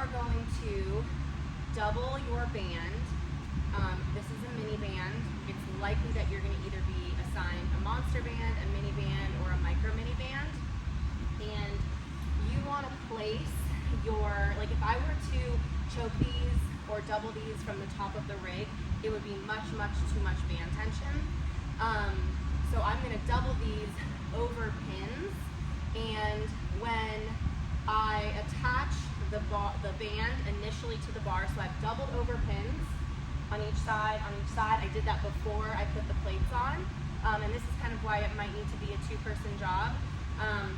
are going to double your band. This is a mini band. It's likely that you're going to either be assigned a monster band, a mini band, or a micro mini band. And you want to place your, like if I were to choke these or double these from the top of the rig, it would be much too much band tension. So I'm going to double these over pins, and when I attach the band initially to the bar, so I've doubled over pins on each side. I did that before I put the plates on, and this is kind of why it might need to be a two-person job.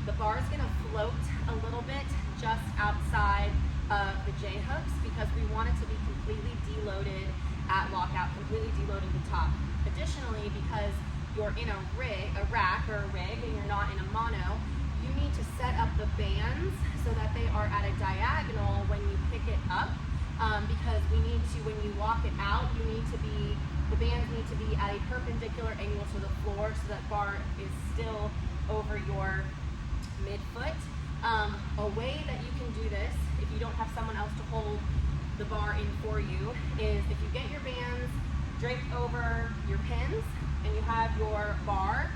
The bar is going to float a little bit just outside of the J-hooks because we want it to be completely deloaded at lockout, completely deloaded the top. Additionally, because you're in a rack or a rig, and you're not in a mono, you need to set up the bands so that they are at a diagonal when you pick it up, because we need to, when you walk it out, the bands need to be at a perpendicular angle to the floor so that bar is still over your midfoot. A way that you can do this, if you don't have someone else to hold the bar in for you, is if you get your bands draped over your pins and you have your bar,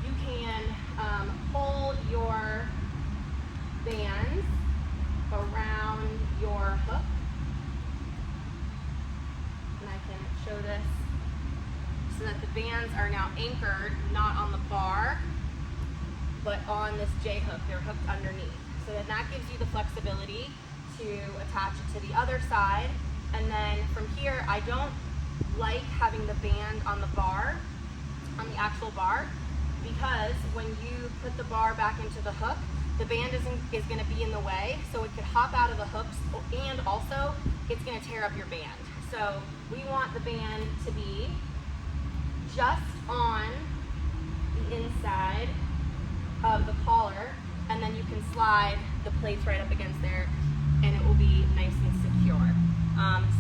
you can pull your bands around your hook. And I can show this so that the bands are now anchored not on the bar but on this J-hook. They're hooked underneath. So then that gives you the flexibility to attach it to the other side. And then from here, I don't like having the band on the bar, on the actual bar, because when you put the bar back into the hook, the band is going to be in the way, so it could hop out of the hooks, and also it's going to tear up your band. So we want the band to be just on the inside of the collar, and then you can slide the plates right up against there and it will be nice and secure.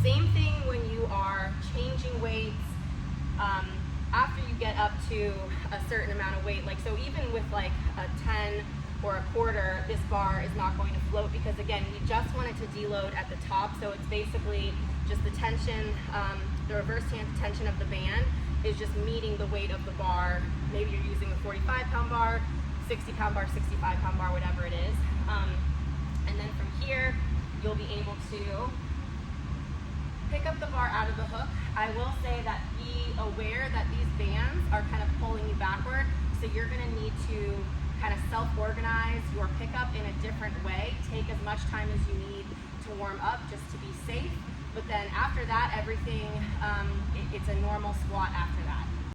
Same thing when you are changing weights after you get up to a certain amount of weight. Like, so even with like a 10 or a quarter, this bar is not going to float because, again, we just want it to deload at the top. So it's basically just the tension, the reverse tension of the band is just meeting the weight of the bar. Maybe you're using a 45-pound bar, 60-pound bar, 65-pound bar, whatever it is. And then from here, you'll be able to pick up the bar out of the hook. I will say that be aware that these bands are kind of pulling you backward, so you're going to need to kind of self-organize your pickup in a different way. Take as much time as you need to warm up just to be safe, but then after that, everything, it's a normal squat after that.